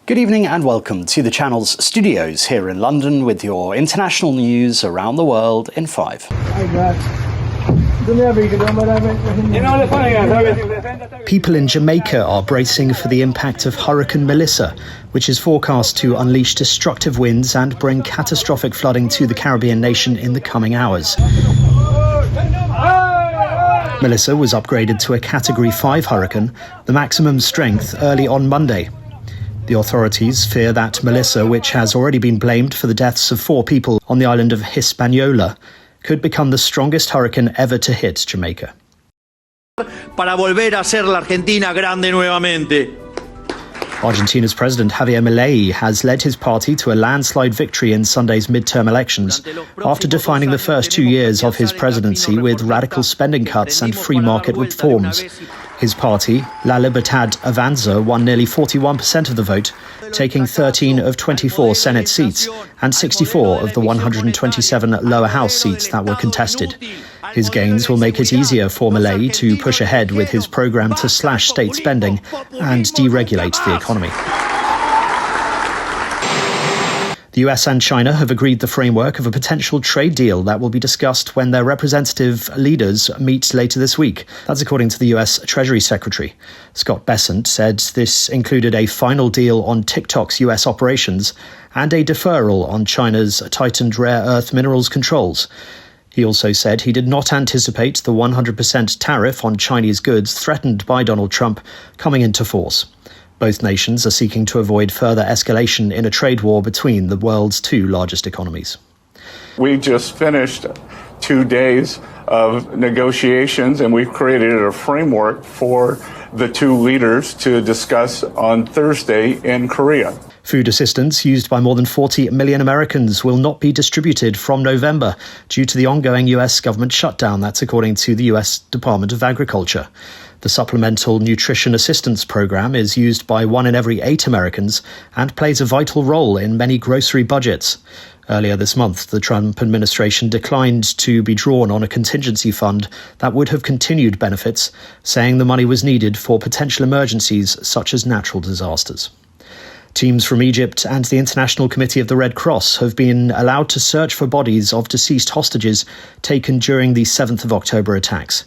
Good evening and welcome to the channel's studios here in London with your international news around the world in 5. People in Jamaica are bracing for the impact of Hurricane Melissa, which is forecast to unleash destructive winds and bring catastrophic flooding to the Caribbean nation in the coming hours. Melissa was upgraded to a Category 5 hurricane, the maximum strength early on Monday. The authorities fear that Melissa, which has already been blamed for the deaths of 4 people on the island of Hispaniola, could become the strongest hurricane ever to hit Jamaica. Para volver a ser la Argentina grande nuevamente. Argentina's President Javier Milei has led his party to a landslide victory in Sunday's midterm elections after defining the first 2 years of his presidency with radical spending cuts and free market reforms. His party, La Libertad Avanza, won nearly 41% of the vote, taking 13 of 24 Senate seats and 64 of the 127 lower house seats that were contested. His gains will make it easier for Milei to push ahead with his program to slash state spending and deregulate the economy. The US and China have agreed the framework of a potential trade deal that will be discussed when their representative leaders meet later this week. That's according to the US Treasury Secretary. Scott Bessent said this included a final deal on TikTok's US operations and a deferral on China's tightened rare earth minerals controls. He also said he did not anticipate the 100% tariff on Chinese goods threatened by Donald Trump coming into force. Both nations are seeking to avoid further escalation in a trade war between the world's 2 largest economies. We just finished 2 days of negotiations, and we've created a framework for the 2 leaders to discuss on Thursday in Korea. Food assistance used by more than 40 million Americans will not be distributed from November due to the ongoing US government shutdown. That's according to the US Department of Agriculture. The Supplemental Nutrition Assistance Program is used by 1 in every 8 Americans and plays a vital role in many grocery budgets. Earlier this month, the Trump administration declined to be drawn on a contingency fund that would have continued benefits, saying the money was needed for potential emergencies such as natural disasters. Teams from Egypt and the International Committee of the Red Cross have been allowed to search for bodies of deceased hostages taken during the 7th of October attacks.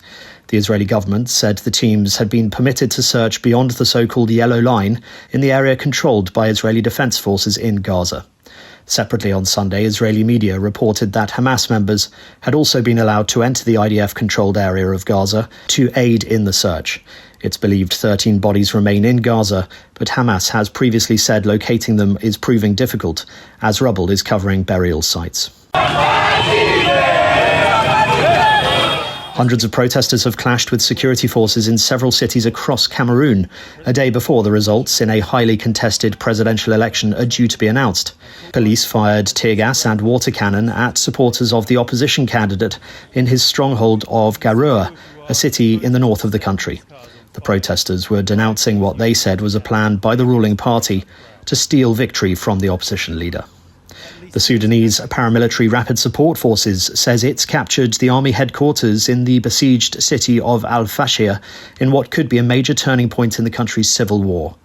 The Israeli government said the teams had been permitted to search beyond the so-called Yellow Line in the area controlled by Israeli defense forces in Gaza. Separately on Sunday, Israeli media reported that Hamas members had also been allowed to enter the IDF-controlled area of Gaza to aid in the search. It's believed 13 bodies remain in Gaza, but Hamas has previously said locating them is proving difficult, as rubble is covering burial sites. Hundreds of protesters have clashed with security forces in several cities across Cameroon, a day before the results in a highly contested presidential election are due to be announced. Police fired tear gas and water cannon at supporters of the opposition candidate in his stronghold of Garoua, a city in the north of the country. The protesters were denouncing what they said was a plan by the ruling party to steal victory from the opposition leader. The Sudanese paramilitary Rapid Support Forces says it's captured the army headquarters in the besieged city of Al-Fashir in what could be a major turning point in the country's civil war.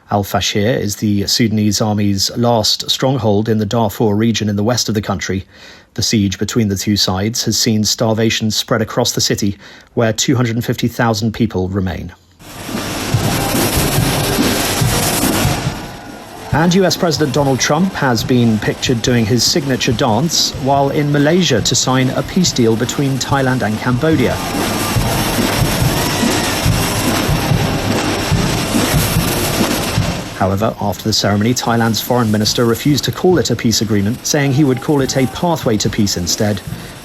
Al-Fashir is the Sudanese army's last stronghold in the Darfur region in the west of the country. The siege between the 2 sides has seen starvation spread across the city, where 250,000 people remain. And US President Donald Trump has been pictured doing his signature dance while in Malaysia to sign a peace deal between Thailand and Cambodia. However, after the ceremony, Thailand's foreign minister refused to call it a peace agreement, saying he would call it a pathway to peace instead.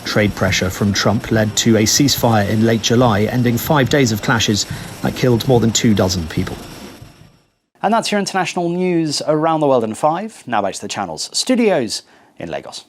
Trade pressure from Trump led to a ceasefire in late July, ending 5 days of clashes that killed more than 24 people. And that's your international news around the world in 5. Now back to the channel's studios in Lagos.